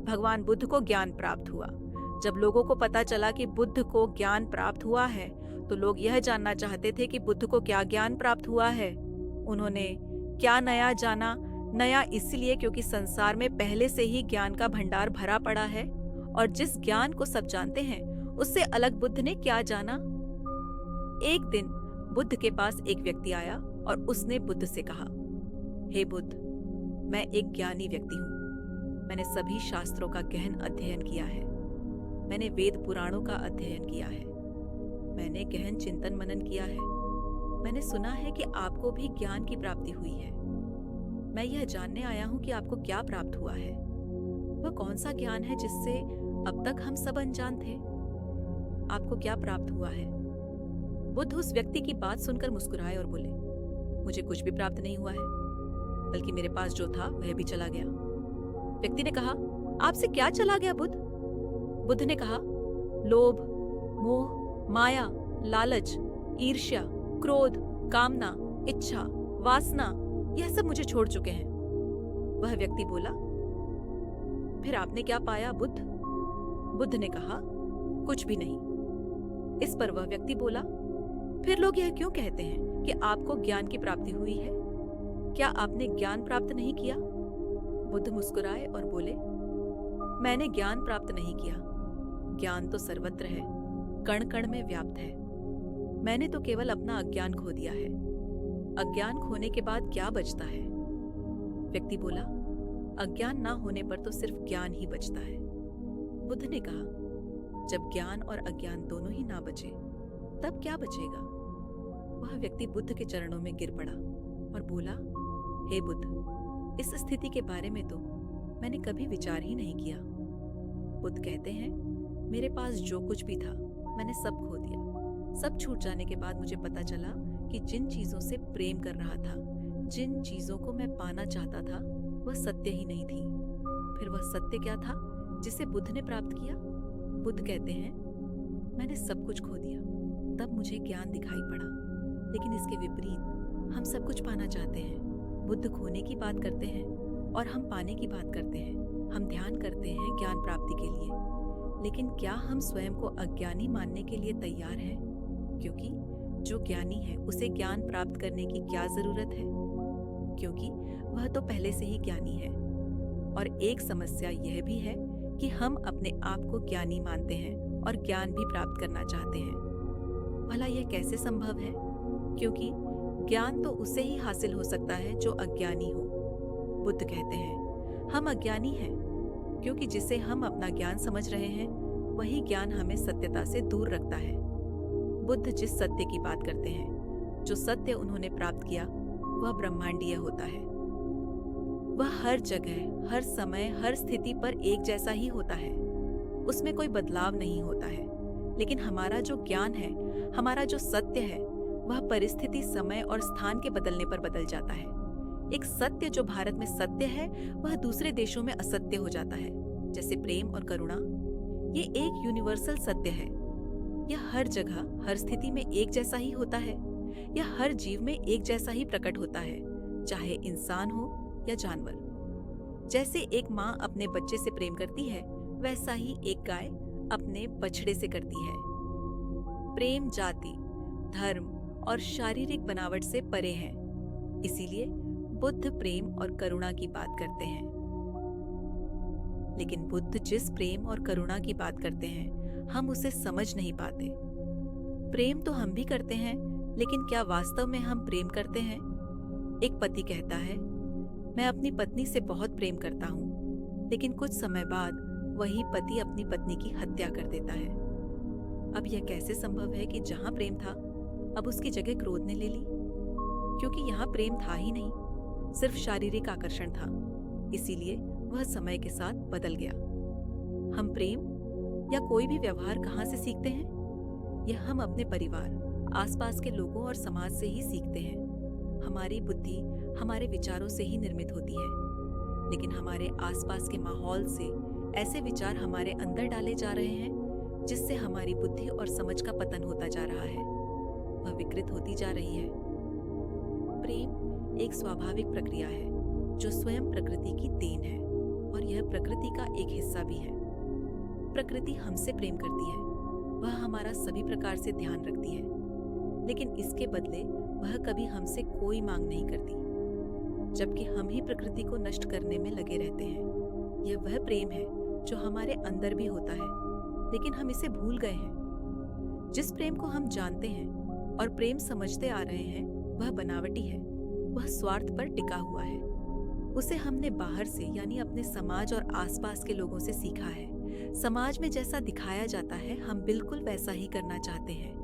भगवान बुद्ध को ज्ञान प्राप्त हुआ। जब लोगों को पता चला कि बुद्ध को ज्ञान प्राप्त हुआ है, तो लोग यह जानना चाहते थे कि बुद्ध को क्या ज्ञान प्राप्त हुआ है। उन्होंने क्या नया जाना? नया इसलिए क्योंकि संसार में पहले से ही ज्ञान का भंडार भरा पड़ा है, और जिस ज्ञान को सब जानते हैं उससे अलग बुद्ध ने क्या जाना। एक दिन बुद्ध के पास एक व्यक्ति आया और उसने बुद्ध से कहा, हे बुद्ध, मैं एक ज्ञानी व्यक्ति हूँ। मैंने सभी शास्त्रों का गहन अध्ययन किया है। मैंने वेद पुराणों का अध्ययन किया है। मैंने गहन चिंतन मनन किया है। मैंने सुना है कि आपको भी ज्ञान की प्राप्ति हुई है। मैं यह जानने आया हूँ कि आपको क्या प्राप्त हुआ है। वह कौन सा ज्ञान है जिससे अब तक हम सब अनजान थे? आपको क्या प्राप्त हुआ है? बुद्ध उस व्यक्ति की बात सुनकर मुस्कुराए और बोले, मुझे कुछ भी प्राप्त नहीं हुआ है, बल्कि मेरे पास जो था वह भी चला गया। व्यक्ति ने कहा, आपसे क्या चला गया बुद्ध? बुद्ध ने कहा, लोभ, मोह, माया, लालच, ईर्ष्या, क्रोध, कामना, इच्छा, वासना, यह सब मुझे छोड़ चुके हैं। वह व्यक्ति बोला, फिर आपने क्या पाया बुद्ध? बुद्ध ने कहा, कुछ भी नहीं। इस पर वह व्यक्ति बोला, फिर लोग यह क्यों कहते हैं कि आपको ज्ञान की प्राप्ति हुई है? क्या आपने ज्ञान प्राप्त नहीं किया? बुद्ध मुस्कुराए और बोले, मैंने ज्ञान प्राप्त नहीं किया। ज्ञान तो सर्वत्र है, कण कण में व्याप्त है। मैंने तो केवल अपना अज्ञान खो दिया है। अज्ञान खोने के बाद क्या बचता है? व्यक्ति बोला, अज्ञान ना होने पर तो सिर्फ ज्ञान ही बचता है। बुद्ध ने कहा, जब ज्ञान और अज्ञान दोनों ही ना बचे, तब क्या बचेगा? वह व्यक्ति बुद्ध के चरणों में गिर पड़ा और बोला, हे बुद्ध, इस स्थिति के बारे में तो मैंने कभी विचार ही नहीं किया। बुद्ध कहते हैं, मेरे पास जो कुछ भी था मैंने सब खो दिया। सब छूट जाने के बाद मुझे पता चला कि जिन चीजों से प्रेम कर रहा था, जिन चीजों को मैं पाना चाहता था, वह सत्य ही नहीं थी। फिर वह सत्य क्या था जिसे बुद्ध ने प्राप्त किया? बुद्ध कहते हैं, मैंने सब कुछ खो दिया, तब मुझे ज्ञान दिखाई पड़ा। लेकिन इसके विपरीत हम सब कुछ पाना चाहते हैं। बुद्ध खोने की बात करते हैं और हम पाने की बात करते हैं। हम ध्यान करते हैं ज्ञान प्राप्ति के लिए, लेकिन क्या हम स्वयं को अज्ञानी मानने के लिए तैयार हैं? क्योंकि जो ज्ञानी है उसे ज्ञान प्राप्त करने की क्या जरूरत है? क्योंकि वह तो पहले से ही ज्ञानी है। और एक समस्या यह भी है कि हम अपने आप को ज्ञानी मानते हैं और ज्ञान भी प्राप्त करना चाहते हैं। भला यह कैसे संभव है? क्योंकि ज्ञान तो उसे ही हासिल हो सकता है जो अज्ञानी हो। बुद्ध कहते हैं, हम अज्ञानी हैं क्योंकि जिसे हम अपना ज्ञान समझ रहे हैं वही ज्ञान हमें सत्यता से दूर रखता है। बुद्ध जिस सत्य की बात करते हैं, जो सत्य उन्होंने प्राप्त किया, वह ब्रह्मांडीय होता है। वह हर जगह, हर समय, हर स्थिति पर एक जैसा ही होता है। उसमें कोई बदलाव नहीं होता है। लेकिन हमारा जो ज्ञान है, हमारा जो सत्य है, वह परिस्थिति, समय और स्थान के बदलने पर बदल जाता है। एक सत्य जो भारत में सत्य है, वह दूसरे देशों में असत्य हो जाता है। जैसे प्रेम और करुणा, ये एक यूनिवर्सल सत्य है। यह हर जगह, हर स्थिति में एक जैसा ही होता है। यह हर जीव में एक जैसा ही प्रकट होता है, चाहे इंसान हो या जानवर। जैसे एक माँ अपने बच्चे से प्रेम करती है, वैसा ही एक गाय अपने बछड़े से करती है। प्रेम जाति, धर्म और शारीरिक बनावट से परे है। इसीलिए बुद्ध प्रेम और करुणा की बात करते हैं। लेकिन बुद्ध जिस प्रेम और करुणा की बात करते हैं, हम उसे समझ नहीं पाते। प्रेम तो हम भी करते हैं, लेकिन क्या वास्तव में हम प्रेम करते हैं? एक पति कहता है, मैं अपनी पत्नी से बहुत प्रेम करता हूँ, लेकिन कुछ समय बाद वही पति अपनी पत्नी की हत्या कर देता है। अब यह कैसे संभव है कि जहाँ प्रेम था, अब उसकी जगह क्रोध ने ले ली? क्योंकि यहाँ प्रेम था ही नहीं, सिर्फ शारीरिक आकर्षण था। इसीलिए वह समय के साथ बदल गया। हम प्रेम या कोई भी व्यवहार कहाँ से सीखते हैं? यह हम अपने परिवार, आसपास के लोगों और समाज से ही सीखते हैं। हमारी बुद्धि हमारे विचारों से ही निर्मित होती है, लेकिन हमारे आसपास के माहौल से ऐसे विचार हमारे अंदर डाले जा रहे हैं जिससे हमारी बुद्धि और समझ का पतन होता जा रहा है। वह विकृत होती जा रही है। प्रेम एक स्वाभाविक प्रक्रिया है जो स्वयं प्रकृति की देन है और यह प्रकृति का एक हिस्सा भी है। प्रकृति हमसे प्रेम करती है, वह हमारा सभी प्रकार से ध्यान रखती है, लेकिन इसके बदले वह कभी हमसे कोई मांग नहीं करती, जबकि हम ही प्रकृति को नष्ट करने में लगे रहते हैं। यह वह प्रेम है जो हमारे अंदर भी होता है, लेकिन हम इसे भूल गए हैं। जिस प्रेम को हम जानते हैं और प्रेम समझते आ रहे हैं, वह बनावटी है, वह स्वार्थ पर टिका हुआ है। उसे हमने बाहर से यानी अपने समाज और आसपास के लोगों से सीखा है। समाज में जैसा दिखाया जाता है, हम बिल्कुल वैसा ही करना चाहते हैं,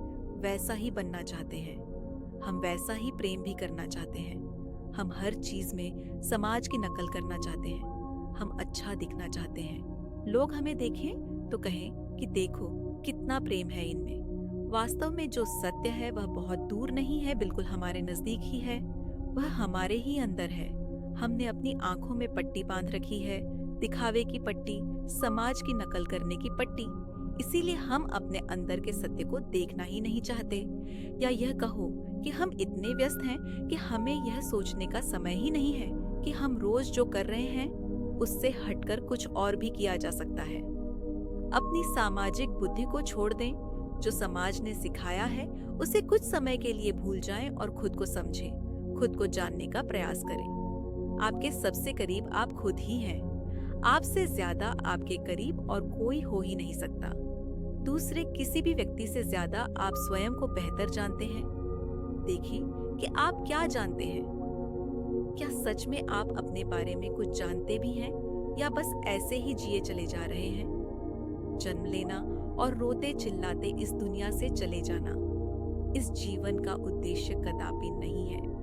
वैसा ही बनना चाहते हैं। हम वैसा ही प्रेम भी करना चाहते हैं। हम हर चीज में समाज की नकल करना चाहते हैं। हम अच्छा दिखना चाहते हैं। लोग हमें देखें तो कहें कि देखो कितना प्रेम है इनमें। वास्तव में जो सत्य है वह बहुत दूर नहीं है, बिल्कुल हमारे नजदीक ही है। वह हमारे ही अंदर है। हमने अपनी आंखों में पट्टी बांध रखी है, दिखावे की पट्टी, समाज की नकल करने की पट्टी। इसीलिए हम अपने अंदर के सत्य को देखना ही नहीं चाहते, या यह कहो कि हम इतने व्यस्त हैं कि हमें यह सोचने का समय ही नहीं है कि हम रोज जो कर रहे हैं उससे हटकर कुछ और भी किया जा सकता है। अपनी सामाजिक बुद्धि को छोड़ दें। जो समाज ने सिखाया है उसे कुछ समय के लिए भूल जाएं और खुद को समझें, खुद को जानने का प्रयास करें। आपके सबसे करीब आप खुद ही हैं। आपसे ज्यादा आपके करीब और कोई हो ही नहीं सकता। दूसरे किसी भी व्यक्ति से ज्यादा आप स्वयं को बेहतर जानते हैं। देखिए कि आप क्या जानते हैं। क्या सच में आप अपने बारे में कुछ जानते भी हैं, या बस ऐसे ही जिए चले जा रहे हैं? जन्म लेना और रोते चिल्लाते इस दुनिया से चले जाना, इस जीवन का उद्देश्य कदापि नहीं है।